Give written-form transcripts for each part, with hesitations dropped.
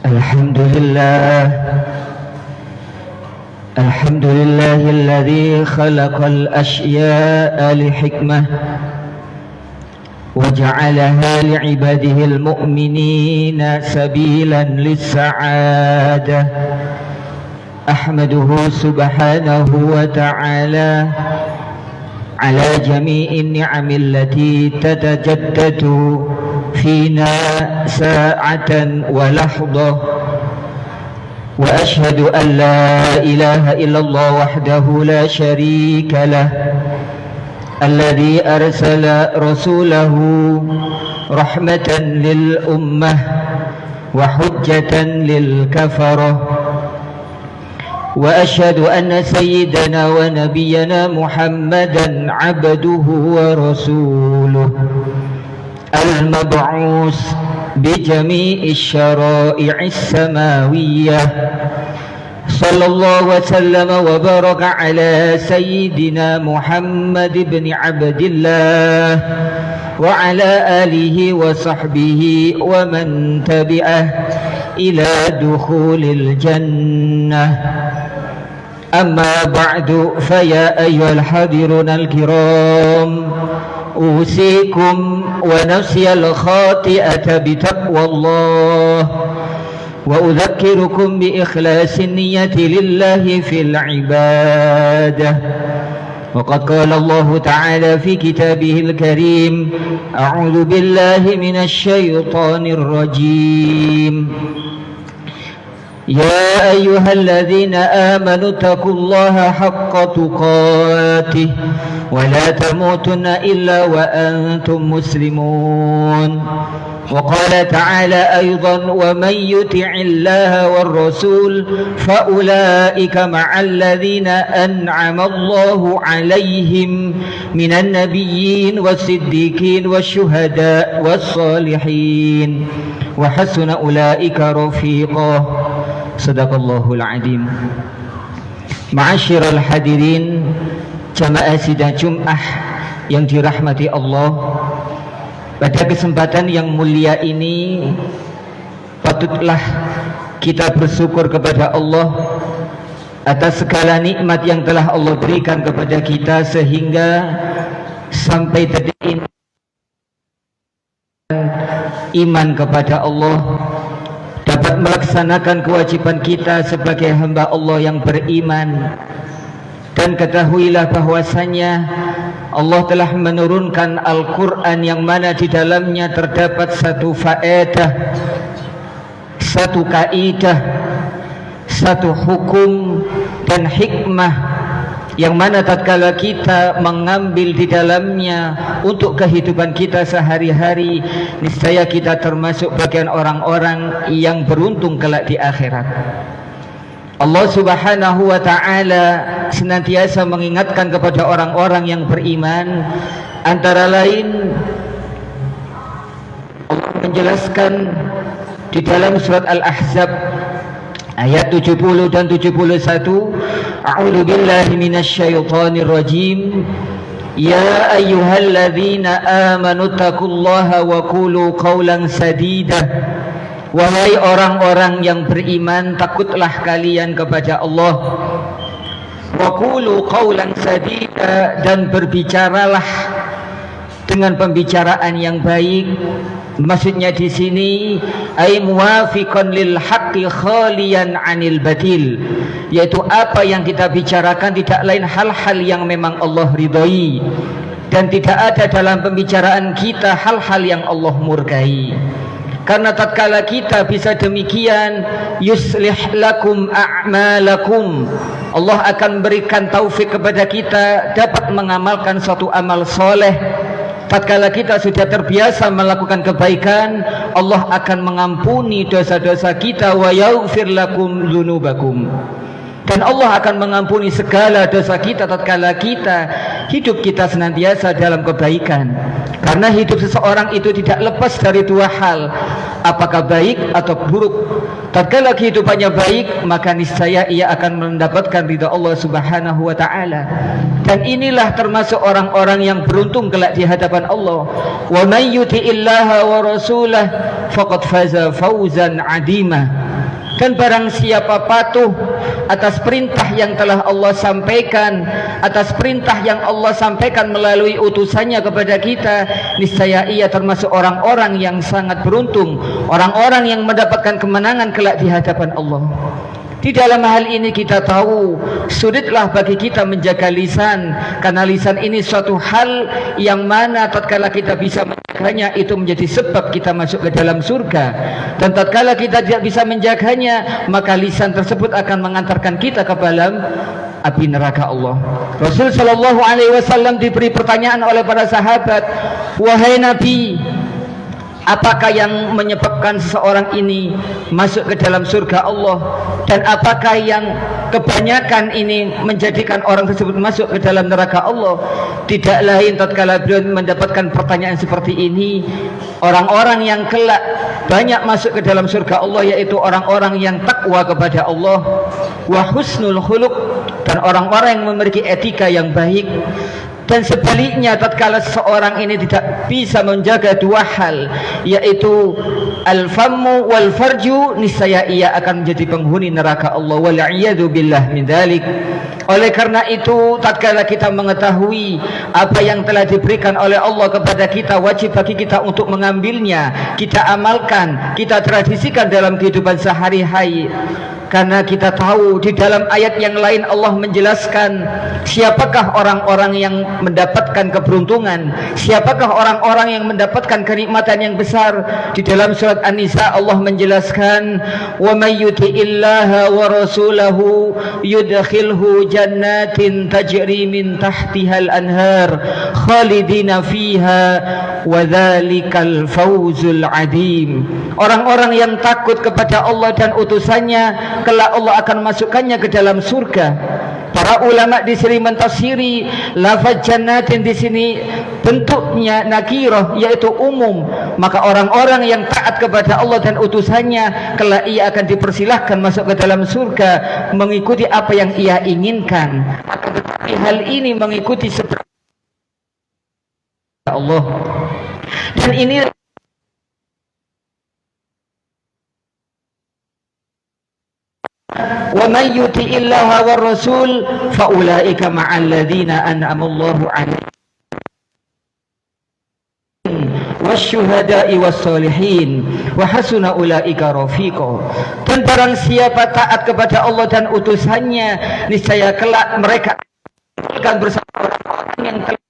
الحمد لله الحمد لله الذي خلق الأشياء لحكمة وجعلها لعباده المؤمنين سبيلا للسعادة. أحمده سبحانه وتعالى على جميع النعم التي تتجدد فينا ساعة ولحظة، وأشهد أن لا إله إلا الله وحده لا شريك له، الذي أرسل رسوله رحمة للأمة وحجة للكفرة. وأشهد أن سيدنا ونبينا محمدا عبده ورسوله المبعوث بجميع الشرائع السماوية، صلى الله وسلم وبارك على سيدنا محمد بن عبد الله وعلى آله وصحبه ومن تبعه إلى دخول الجنة. أما بعد، فيا أيها الحاضرون الكرام، أوصيكم ونفسي الخاطئة بتقوى الله، وأذكركم بإخلاص النية لله في العبادة. وقد قال الله تعالى في كتابه الكريم: أعوذ بالله من الشيطان الرجيم. يا أيها الذين آمنوا اتقوا الله حق تقاته ولا تموتن إلا وأنتم مسلمون. وقال تعالى أيضا: ومن يطع الله والرسول فأولئك مع الذين أنعم الله عليهم من النبيين والصديقين والشهداء والصالحين وحسن أولئك رفيقا. Sadaqallahul Azim. Ma'asyiral hadirin jamaah sidang Jum'ah yang dirahmati Allah, pada kesempatan yang mulia ini patutlah kita bersyukur kepada Allah atas segala nikmat yang telah Allah berikan kepada kita, sehingga sampai detik ini iman kepada Allah, dapat melaksanakan kewajiban kita sebagai hamba Allah yang beriman. Dan ketahuilah bahwasanya Allah telah menurunkan Al-Quran yang mana di dalamnya terdapat satu faedah, satu kaidah, satu hukum dan hikmah, yang mana tatkala kita mengambil di dalamnya untuk kehidupan kita sehari-hari, niscaya kita termasuk bagian orang-orang yang beruntung kelak di akhirat. Allah Subhanahu wa ta'ala senantiasa mengingatkan kepada orang-orang yang beriman, antara lain Allah menjelaskan di dalam surat Al-Ahzab ayat 70 dan 71, A'udzu billahi minasyaitonir rajim. Ya ayyuhalladzina amanu taqullaha wa qulu qawlan sadida. Wahai orang-orang yang beriman, takutlah kalian kepada Allah. Wa qulu qawlan sadida, dan berbicaralah dengan pembicaraan yang baik. Maksudnya di sini ay muwafiqan lil haqqi khaliyan 'anil batil, yaitu apa yang kita bicarakan tidak lain hal-hal yang memang Allah ridhoi, dan tidak ada dalam pembicaraan kita hal-hal yang Allah murkai. Karena tatkala kita bisa demikian, yuslih lakum a'malakum, Allah akan berikan taufik kepada kita dapat mengamalkan suatu amal soleh. Tatkala kita sudah terbiasa melakukan kebaikan, Allah akan mengampuni dosa-dosa kita, wa yaghfir lakum dzunubakum, dan Allah akan mengampuni segala dosa kita tatkala kita hidup kita senantiasa dalam kebaikan. Karena hidup seseorang itu tidak lepas dari dua hal, apakah baik atau buruk. Tatkala kehidupannya baik, maka niscaya ia akan mendapatkan ridha Allah Subhanahu wa ta'ala. Dan inilah termasuk orang-orang yang beruntung kelak di hadapan Allah. Wa may yuti'illaha wa rasulahu faqad faza fawzan 'azima. Dan barang siapa patuh atas perintah yang telah Allah sampaikan, atas perintah yang Allah sampaikan melalui utusannya kepada kita, niscaya ia termasuk orang-orang yang sangat beruntung, orang-orang yang mendapatkan kemenangan kelak di hadapan Allah. Di dalam hal ini kita tahu sulitlah bagi kita menjaga lisan, karena lisan ini suatu hal yang mana tatkala kita bisa menjaganya itu menjadi sebab kita masuk ke dalam surga, dan tatkala kita tidak bisa menjaganya maka lisan tersebut akan mengantarkan kita ke dalam api neraka Allah. Rasul sallallahu alaihi wasallam diberi pertanyaan oleh para sahabat, "Wahai Nabi, apakah yang menyebabkan seseorang ini masuk ke dalam surga Allah, dan apakah yang kebanyakan ini menjadikan orang tersebut masuk ke dalam neraka Allah?" Tidak lain tatkala beliau mendapatkan pertanyaan seperti ini, orang-orang yang kelak banyak masuk ke dalam surga Allah yaitu orang-orang yang takwa kepada Allah, wa husnul khuluq, dan orang-orang yang memiliki etika yang baik. Dan sebaliknya tatkala seseorang ini tidak bisa menjaga dua hal, yaitu al-fammu wal farju, niscaya ia akan menjadi penghuni neraka Allah, wal iyadu billah min dzalik. Oleh karena itu tatkala kita mengetahui apa yang telah diberikan oleh Allah kepada kita, wajib bagi kita untuk mengambilnya, kita amalkan, kita tradisikan dalam kehidupan sehari-hari. Karena kita tahu di dalam ayat yang lain Allah menjelaskan siapakah orang-orang yang mendapatkan keberuntungan, siapakah orang-orang yang mendapatkan kenikmatan yang besar. Di dalam surat An-Nisa Allah menjelaskan, "Wa may yuti'illaha wa rasulahu yudkhilhu jannatin tajri min tahtihal anhar khalidina fiha wa dzalikal fawzul adim." Orang-orang yang takut kepada Allah dan utusannya, kelak Allah akan masukkannya ke dalam surga. Para ulama di sini mentafsiri lafaz jannatin di sini bentuknya nakirah, yaitu umum. Maka orang-orang yang taat kepada Allah dan utusannya, kelak ia akan dipersilahkan masuk ke dalam surga mengikuti apa yang ia inginkan. Tetapi hal ini mengikuti seperti Allah. Dan ini wa may yuti'illaha war rasul fa ulaika ma'al ladzina an'ama Allahu 'alaihim wasyuhada'i wassolihin wa hasuna ulaika rafiqa. Dan barang siapa taat kepada Allah dan utusannya, niscaya kelak mereka akan bersama orang-orang yang telah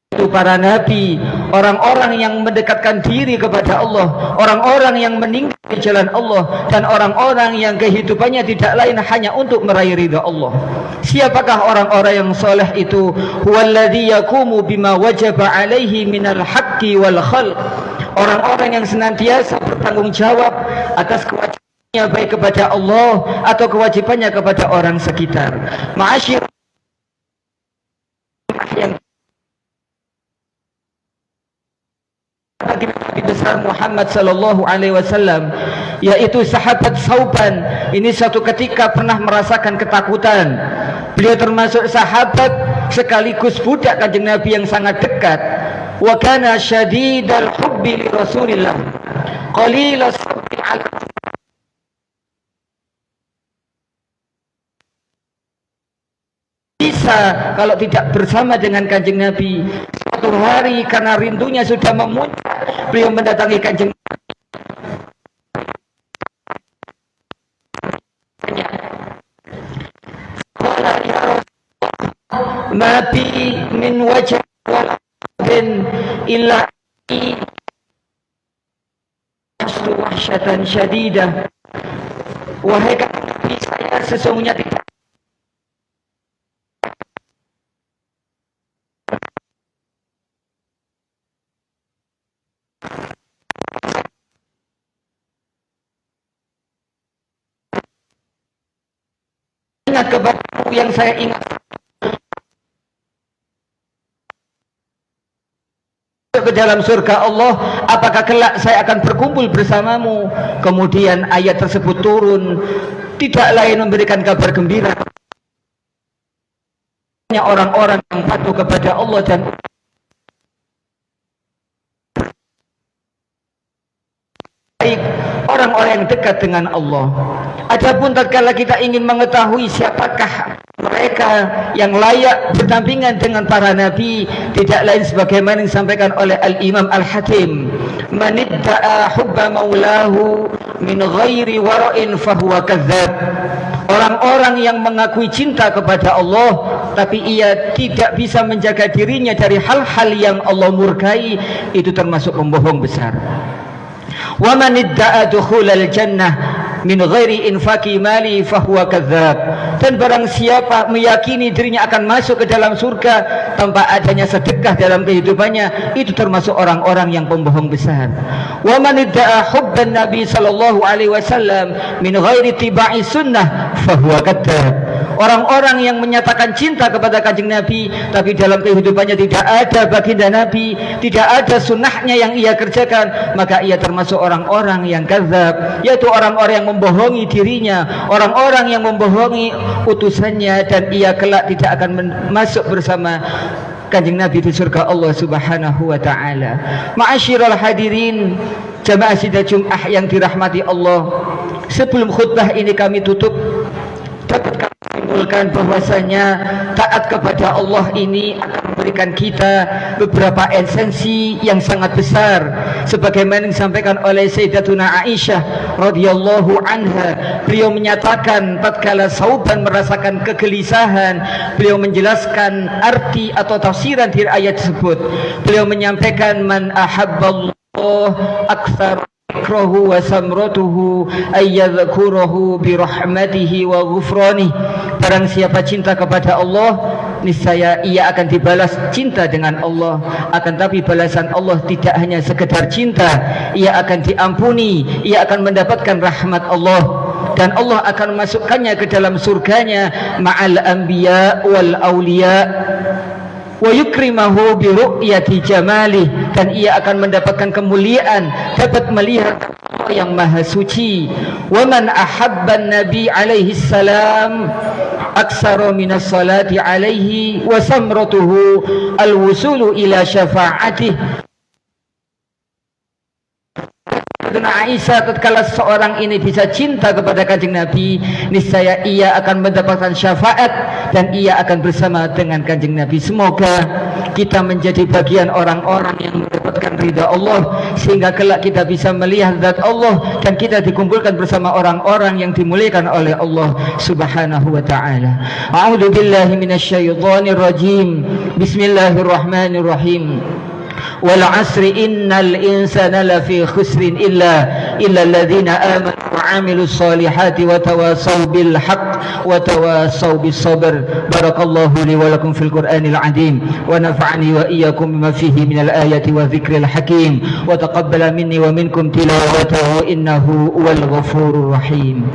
itu para nabi, orang-orang yang mendekatkan diri kepada Allah, orang-orang yang meninggal di jalan Allah, dan orang-orang yang kehidupannya tidak lain hanya untuk meraih ridha Allah. Siapakah orang-orang yang soleh itu? Huwallazi yaqumu bima wajaba alaihi minal haqqi wal khalq. Orang-orang yang senantiasa bertanggung jawab atas kewajibannya baik kepada Allah atau kewajibannya kepada orang sekitar. Ma'asyir yang Nabi besar Muhammad sallallahu alaihi wasallam, yaitu sahabat Sauban. Ini suatu ketika pernah merasakan ketakutan. Beliau termasuk sahabat sekaligus budak Kanjeng Nabi yang sangat dekat. Wa kana syadidal hubbi li Rasulillah, qalilas sabri ala. Bisa kalau tidak bersama dengan Kanjeng Nabi. Suatu hari karena rindunya sudah memuncak, beliau mendatangi Kanjeng Nabi. Ma bi min wajh waladin illa astu wahsyatan syadidah. Wahai Kanjeng Nabi, saya sesungguhnya tidak ingat kepadamu yang saya ingat ke dalam surga Allah, apakah kelak saya akan berkumpul bersamamu? Kemudian ayat tersebut turun, tidak lain memberikan kabar gembira orang-orang yang patuh kepada Allah dan baik, orang-orang yang dekat dengan Allah. Adapun tatkala kita ingin mengetahui siapakah mereka yang layak berdampingan dengan para nabi, tidak lain sebagaimana yang disampaikan oleh Al-Imam Al-Hatim, man idda'a hubba maulahu min ghairi wara'in fahuwa kadzdzab. Orang-orang yang mengakui cinta kepada Allah tapi ia tidak bisa menjaga dirinya dari hal-hal yang Allah murkai, itu termasuk pembohong besar. Wa man idda'a dukhulal jannah min ghairi infaqi mali fahuwa kadzdzab. Dan barang siapa meyakini dirinya akan masuk ke dalam surga tanpa adanya sedekah dalam kehidupannya, itu termasuk orang-orang yang pembohong besar. Wa man idda'a hubban nabi sallallahu alaihi wasallam min ghairi tiba'i sunnah fahuwa kadzdzab. Orang-orang yang menyatakan cinta kepada kanjeng Nabi tapi dalam kehidupannya tidak ada baginda Nabi, tidak ada sunnahnya yang ia kerjakan, maka ia termasuk orang-orang yang kadzdzab, yaitu orang-orang yang membohongi dirinya, orang-orang yang membohongi utusannya, dan ia kelak tidak akan masuk bersama kanjeng Nabi di surga Allah Subhanahu wa taala. Ma'asyiral hadirin, jamaah sidang Jumat yang dirahmati Allah, sebelum khutbah ini kami tutup, dapat kami simpulkan bahwasanya taat kepada Allah ini akan memberikan kita beberapa esensi yang sangat besar, sebagaimana disampaikan oleh Sayyidatuna Aisyah radhiyallahu anha. Beliau menyatakan tatkala Sauban merasakan kegelisahan, beliau menjelaskan arti atau tafsiran dari ayat tersebut. Beliau menyampaikan, man ahabballah aktsar ikrahu wa samratuhu ayyadhkuruhu birahmatihi wa ghufranih. Barang siapa cinta kepada Allah, niscaya ia akan dibalas cinta dengan Allah. Akan tapi balasan Allah tidak hanya sekedar cinta, ia akan diampuni, ia akan mendapatkan rahmat Allah, dan Allah akan masukkannya ke dalam surganya ma'al anbiya wal awliya wa yukrimahu bi ru'yati jamalih, dan ia akan mendapatkan kemuliaan dapat melihat Allah yang maha suci. Wa man ahabban nabi alaihi salam aksara minas salati alaihi wa samratuhu al-wusulu ila syafa'atih. Aisyah, tatkala seorang ini bisa cinta kepada kanjeng Nabi, niscaya ia akan mendapatkan syafaat dan ia akan bersama dengan kanjeng Nabi. Semoga kita menjadi bagian orang-orang yang mendapatkan ridha Allah, sehingga kelak kita bisa melihat zat Allah dan kita dikumpulkan bersama orang-orang yang dimuliakan oleh Allah Subhanahu wa taala. A'udzu billahi minasyaitonir rajim. Bismillahirrahmanirrahim. Wal 'asri innal insana lafi khusrin illa alladhina amanu wa 'amilus solihati wa tawasaw bil haqq wa tawasaw bis sabr. Barakallahu li wa lakum fil Qur'anil 'azim wa nafa'ani wa iyyakum bima fihi minal ayati wa dzikril hakim wa taqabbala minni wa minkum tilawatahu innahu huwal ghafurur rahim.